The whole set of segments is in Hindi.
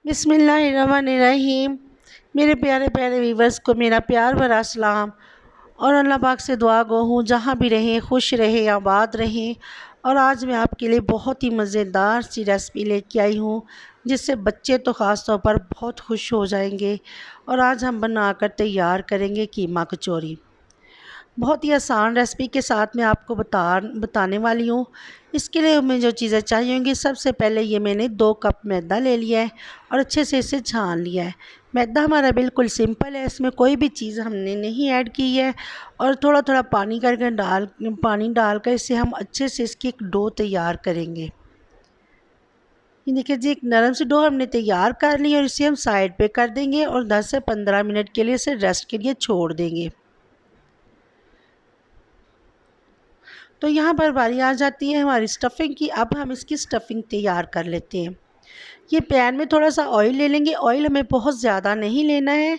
बिस्मिल्लाहिर्रहमानिर्रहीम। मेरे प्यारे प्यारे व्यूवर्स को मेरा प्यार भरा सलाम और अल्लाह पाक से दुआ गो हूँ जहाँ भी रहें खुश रहें आबाद रहें। और आज मैं आपके लिए बहुत ही मज़ेदार सी रेसिपी लेके आई हूँ जिससे बच्चे तो ख़ास तौर पर बहुत खुश हो जाएंगे। और आज हम बनाकर तैयार करेंगे कीमा कचौरी। बहुत ही आसान रेसिपी के साथ मैं आपको बताने वाली हूँ। इसके लिए हमें जो चीज़ें चाहिए होंगी, सबसे पहले ये मैंने 2 कप मैदा ले लिया है और अच्छे से इसे छान लिया है। मैदा हमारा बिल्कुल सिंपल है, इसमें कोई भी चीज़ हमने नहीं ऐड की है। और थोड़ा थोड़ा पानी डालकर इसे हम अच्छे से इसकी एक डो तैयार करेंगे। ये देखिए जी, एक नरम सी डो हमने तैयार कर ली और इसे हम साइड पे कर देंगे और 10 से 15 मिनट के लिए इसे रेस्ट के लिए छोड़ देंगे। तो यहाँ पर बारी आ जाती है हमारी स्टफ़िंग की। अब हम इसकी स्टफ़िंग तैयार कर लेते हैं। ये पैन में थोड़ा सा ऑयल ले लेंगे। ऑयल हमें बहुत ज़्यादा नहीं लेना है।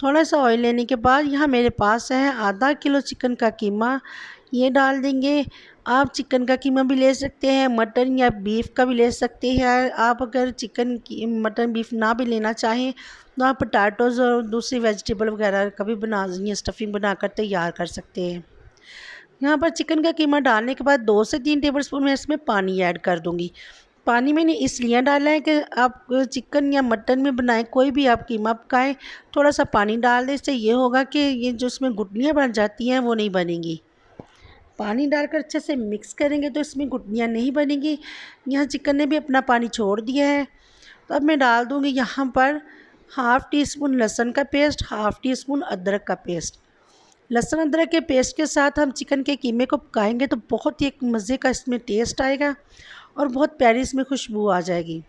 थोड़ा सा ऑयल लेने के बाद यहाँ मेरे पास है आधा किलो चिकन का कीमा, ये डाल देंगे। आप चिकन का कीमा भी ले सकते हैं, मटन या बीफ का भी ले सकते हैं। आप अगर चिकन की मटन बीफ ना भी लेना चाहें तो आप पोटैटोज़ और दूसरी वेजिटेबल वगैरह का भी स्टफ़िंग बनाकर तैयार कर सकते हैं। यहाँ पर चिकन का कीमा डालने के बाद 2 से 3 टेबलस्पून मैं इसमें पानी ऐड कर दूँगी। पानी मैंने इसलिए डाला है कि आप चिकन या मटन में बनाएं, कोई भी आप कीमा पकाएं, थोड़ा सा पानी डाल दें। इससे ये होगा कि ये जो इसमें गुठलियाँ बन जाती हैं वो नहीं बनेंगी। पानी डालकर अच्छे से मिक्स करेंगे तो इसमें गुठलियाँ नहीं बनेंगी। यहाँ चिकन ने भी अपना पानी छोड़ दिया है। तो अब मैं डाल दूँगी यहाँ पर हाफ़ टी स्पून लहसुन का पेस्ट, हाफ़ टी स्पून अदरक का पेस्ट। लहसुन अदरक के पेस्ट के साथ हम चिकन के कीमे को पकाएंगे तो बहुत ही एक मज़े का इसमें टेस्ट आएगा और बहुत प्यारी इसमें खुशबू आ जाएगी।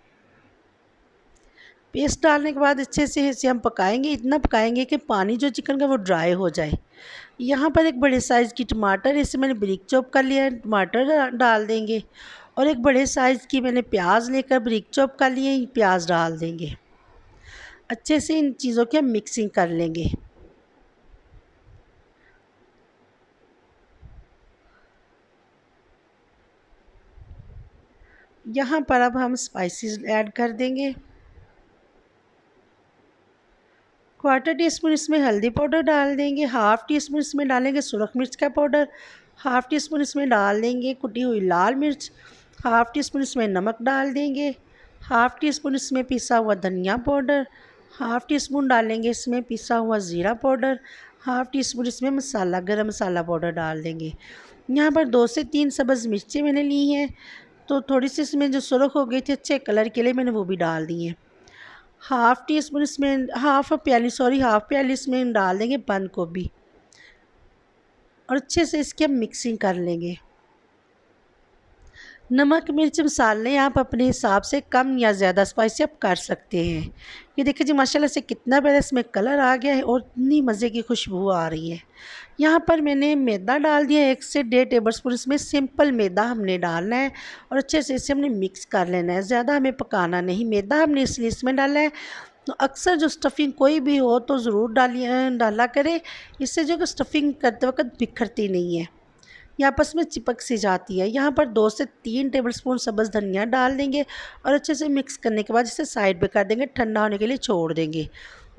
पेस्ट डालने के बाद अच्छे से इसे हम पकाएंगे, इतना पकाएंगे कि पानी जो चिकन का वो ड्राई हो जाए। यहाँ पर एक बड़े साइज़ की टमाटर, इसे मैंने बारीक चॉप कर लिया है, टमाटर डाल देंगे। और एक बड़े साइज़ की मैंने प्याज लेकर बारीक चॉप कर लिए, प्याज डाल देंगे। अच्छे से इन चीज़ों की हम मिक्सिंग कर लेंगे। यहाँ पर अब हम स्पाइसेस ऐड कर देंगे। क्वार्टर टी स्पून इसमें हल्दी पाउडर डाल देंगे, हाफ़ टी स्पून इसमें डालेंगे सुरख मिर्च का पाउडर, हाफ़ टी स्पून इसमें डाल देंगे कुटी हुई लाल मिर्च, हाफ़ टी स्पून इसमें नमक डाल देंगे, हाफ़ टी स्पून इसमें पिसा हुआ धनिया पाउडर, हाफ़ टी स्पून डालेंगे इसमें पिसा हुआ ज़ीरा पाउडर, हाफ़ टी स्पून इसमें गरम मसाला पाउडर डाल देंगे। यहाँ पर 2 से 3 सब्ज़ मिर्चें मैंने ली हैं, तो थोड़ी सी इसमें जो सुरख हो गई थी अच्छे कलर के लिए मैंने वो भी डाल दी हैं। हाफ़ प्याली इसमें डाल देंगे बंद गोभी और अच्छे से इसकी हम मिक्सिंग कर लेंगे। नमक मिर्च मसाले आप अपने हिसाब से कम या ज़्यादा स्पाइसी आप कर सकते हैं। ये देखिए जी, माशाल्लाह से कितना प्यारा इसमें कलर आ गया है और इतनी मज़े की खुशबू आ रही है। यहाँ पर मैंने मैदा डाल दिया, 1 से 1.5 टेबलस्पून इसमें सिंपल मैदा हमने डालना है और अच्छे से इसे हमने मिक्स कर लेना है। ज़्यादा हमें पकाना नहीं। मैदा हमने इसलिए इसमें डाला है, तो अक्सर जो स्टफ़िंग कोई भी हो तो ज़रूर डाला करें। इससे जो कि स्टफ़िंग करते वक्त बिखरती नहीं है, ये आपस में चिपक सी जाती है। यहाँ पर 2 से 3 टेबलस्पून सब्ज़ धनिया डाल देंगे और अच्छे से मिक्स करने के बाद इसे साइड पे कर देंगे, ठंडा होने के लिए छोड़ देंगे।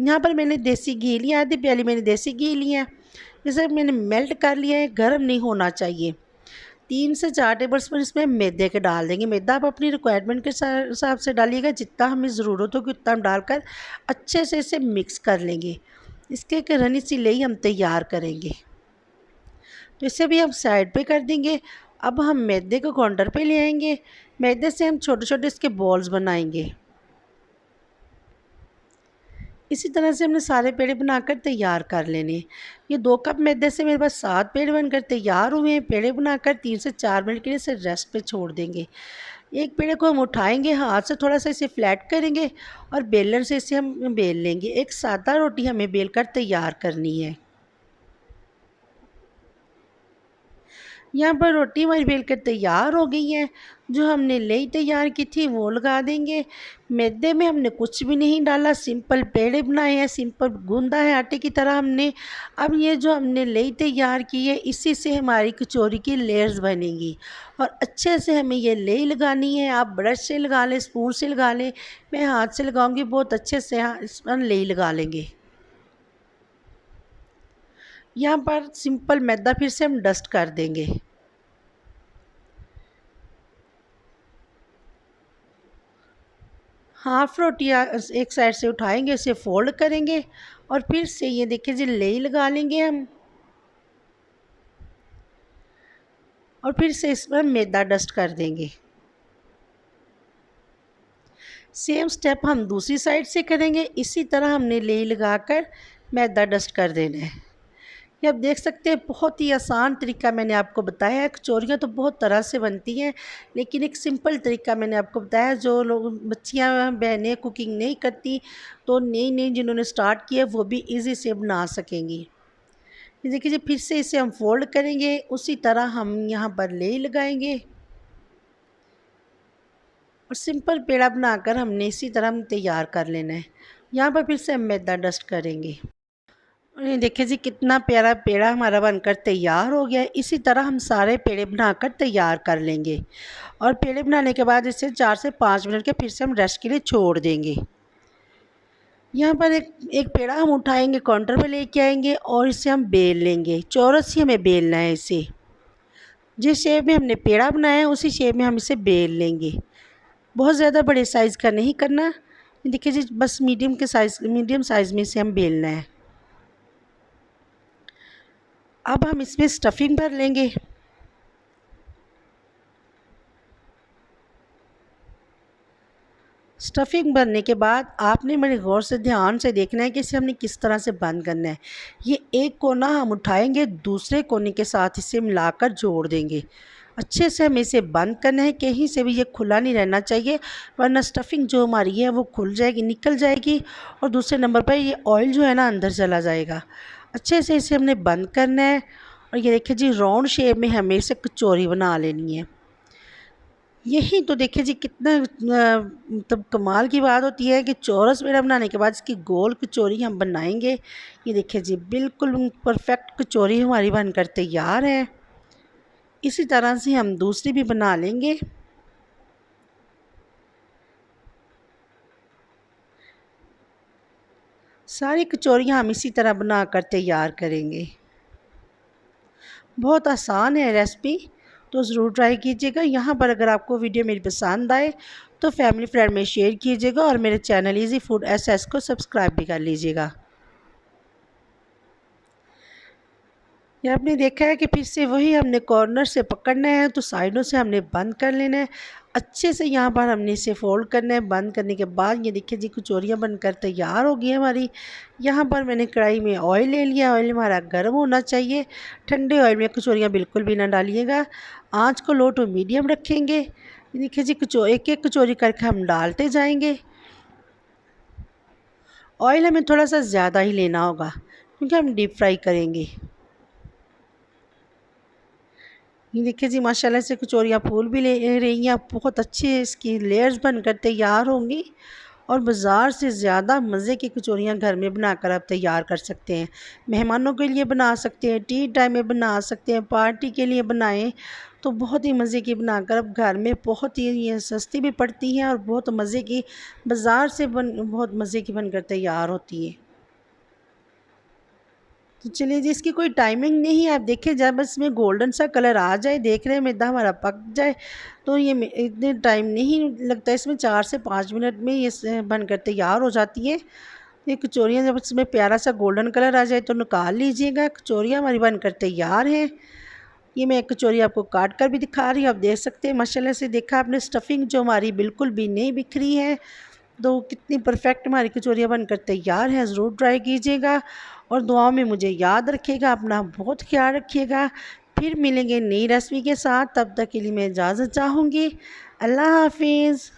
यहाँ पर मैंने देसी घी लिया, आधी प्याली मैंने देसी घी लिया है, इसे मैंने मेल्ट कर लिया है, गर्म नहीं होना चाहिए। 3 से 4 टेबलस्पून इसमें मैदे के डाल देंगे। मैदा आप अपनी रिक्वायरमेंट के हिसाब से डालिएगा, जितना हमें ज़रूरत होगी उतना हम डालकर अच्छे से इसे मिक्स कर लेंगे। इसके एक रनी सी लेई हम तैयार करेंगे, तो इसे भी हम साइड पे कर देंगे। अब हम मैदे को काउंटर पे ले आएंगे। मैदे से हम छोटे छोटे इसके बॉल्स बनाएंगे। इसी तरह से हमने सारे पेड़े बनाकर तैयार कर लेने। ये 2 कप मैदे से मेरे पास 7 पेड़े बनकर तैयार हुए हैं। पेड़े बनाकर 3 से 4 मिनट के लिए इसे रेस्ट पे छोड़ देंगे। एक पेड़े को हम उठाएंगे, हाथ से थोड़ा सा इसे फ्लैट करेंगे और बेलन से इसे हम बेल लेंगे। एक सादा रोटी हमें बेलकर तैयार करनी है। यहाँ पर रोटी हमारी बेल कर तैयार हो गई है। जो हमने लेई तैयार की थी वो लगा देंगे। मैदे में हमने कुछ भी नहीं डाला, सिंपल पेड़े बनाए हैं, सिंपल गूंदा है आटे की तरह हमने। अब ये जो हमने लेई तैयार की है इसी से हमारी कचौरी की लेयर्स बनेंगी और अच्छे से हमें ये लेई लगानी है। आप ब्रश से लगा लें, स्पून से लगा लें, मैं हाथ से लगाऊंगी, बहुत अच्छे से इस पर लेई लगा लेंगे। यहाँ पर सिंपल मैदा फिर से हम डस्ट कर देंगे। हाफ रोटियाँ एक साइड से उठाएंगे, इसे फोल्ड करेंगे और फिर से ये देखिए जी लेई लगा लेंगे हम और फिर से इस पर मैदा डस्ट कर देंगे। सेम स्टेप हम दूसरी साइड से करेंगे। इसी तरह हमने लेई लगाकर मैदा डस्ट कर देना है। ये आप देख सकते हैं बहुत ही आसान तरीका मैंने आपको बताया है। कचौरियाँ तो बहुत तरह से बनती हैं, लेकिन एक सिंपल तरीका मैंने आपको बताया। जो लोग बच्चियाँ बहनें कुकिंग नहीं करती तो नई नई जिन्होंने स्टार्ट किया वो भी इजी से बना सकेंगी। ये देखिए जी फिर से इसे हम फोल्ड करेंगे, उसी तरह हम यहाँ पर लेई लगाएंगे और सिंपल पेड़ा बनाकर हमने इसी तरह हम तैयार कर लेना है। यहाँ पर फिर से हम मैदा डस्ट करेंगे और ये देखिए जी कितना प्यारा पेड़ा हमारा बनकर तैयार हो गया है। इसी तरह हम सारे पेड़े बनाकर तैयार कर लेंगे और पेड़े बनाने के बाद इसे 4 से 5 मिनट के फिर से हम रेस्ट के लिए छोड़ देंगे। यहाँ पर एक पेड़ा हम उठाएंगे, काउंटर पे लेके आएंगे और इसे हम बेल लेंगे। चौरस ही हमें बेलना है इसे। जिस शेप में हमने पेड़ा बनाया है उसी शेप में हम इसे बेल लेंगे। बहुत ज़्यादा बड़े साइज़ का नहीं करना। देखिए जी बस मीडियम साइज़ में इसे हम बेलना है। अब हम इसमें स्टफिंग भर लेंगे। स्टफिंग भरने के बाद आपने बड़े गौर से ध्यान से देखना है कि इसे हमने किस तरह से बंद करना है। ये एक कोना हम उठाएंगे, दूसरे कोने के साथ इसे मिलाकर जोड़ देंगे। अच्छे से हमें इसे बंद करना है, कहीं से भी ये खुला नहीं रहना चाहिए, वरना स्टफिंग जो हमारी है वो खुल जाएगी, निकल जाएगी और दूसरे नंबर पर ये ऑयल जो है ना अंदर चला जाएगा। अच्छे से इसे हमने बंद करना है और ये देखिए जी राउंड शेप में हमें इसे कचौरी बना लेनी है। यही तो देखिए जी कितना मतलब कमाल की बात होती है कि चौरस पेड़ा बनाने के बाद इसकी गोल कचौरी हम बनाएंगे। ये देखिए जी बिल्कुल परफेक्ट कचौरी हमारी बनकर तैयार है। इसी तरह से हम दूसरी भी बना लेंगे। सारी कचौरियाँ हम इसी तरह बनाकर तैयार करेंगे। बहुत आसान है रेसिपी, तो ज़रूर ट्राई कीजिएगा। यहाँ पर अगर आपको वीडियो मेरी पसंद आए तो फैमिली फ्रेंड में शेयर कीजिएगा और मेरे चैनल इजी फूड एसएस को सब्सक्राइब भी कर लीजिएगा। ये आपने देखा है कि फिर से वही हमने कॉर्नर से पकड़ना है तो साइडों से हमने बंद कर लेना है। अच्छे से यहाँ पर हमने इसे फोल्ड करना है। बंद करने के बाद ये देखिए जी कचौरियाँ बनकर तैयार हो गई है हमारी। यहाँ पर मैंने कढ़ाई में ऑयल ले लिया। ऑयल हमारा गर्म होना चाहिए। ठंडे ऑयल में कचौरियाँ बिल्कुल भी ना डालिएगा। आँच को लो टू मीडियम रखेंगे। ये देखिए जी एक एक कचौरी करके हम डालते जाएंगे। ऑयल हमें थोड़ा सा ज़्यादा ही लेना होगा क्योंकि हम डीप फ्राई करेंगे। ये देखिए जी माशाल्लाह से कचौरियाँ फूल भी ले रही हैं। बहुत अच्छी इसकी लेयर्स बनकर तैयार होंगी और बाज़ार से ज़्यादा मज़े की कचौरियाँ घर में बनाकर आप तैयार कर सकते हैं। मेहमानों के लिए बना सकते हैं, टी टाइम में बना सकते हैं, पार्टी के लिए बनाएं तो बहुत ही मज़े की बनाकर अब घर में बहुत ही ये सस्ती भी पड़ती हैं और बहुत मज़े की बाज़ार से बहुत मज़े की बनकर तैयार होती है। तो चलिए जी इसकी कोई टाइमिंग नहीं है। आप देखिए जब इसमें गोल्डन सा कलर आ जाए, देख रहे हैं मैदा हमारा पक जाए, तो ये इतने टाइम नहीं लगता। इसमें 4 से 5 मिनट में ये बनकर तैयार हो जाती है। ये कचौरियाँ जब इसमें प्यारा सा गोल्डन कलर आ जाए तो निकाल लीजिएगा। कचौरियाँ हमारी बनकर तैयार हैं। ये मैं कचौरी आपको काट कर भी दिखा रही हूँ। आप देख सकते हैं माशाल्लाह से। देखा आपने स्टफिंग जो हमारी बिल्कुल भी नहीं बिखरी है। तो कितनी परफेक्ट हमारी कचौरियाँ बनकर तैयार हैं। ज़रूर ट्राई कीजिएगा और दुआओं में मुझे याद रखिएगा। अपना बहुत ख्याल रखिएगा। फिर मिलेंगे नई रेसिपी के साथ। तब तक के लिए मैं इजाज़त चाहूँगी। अल्लाह हाफिज़।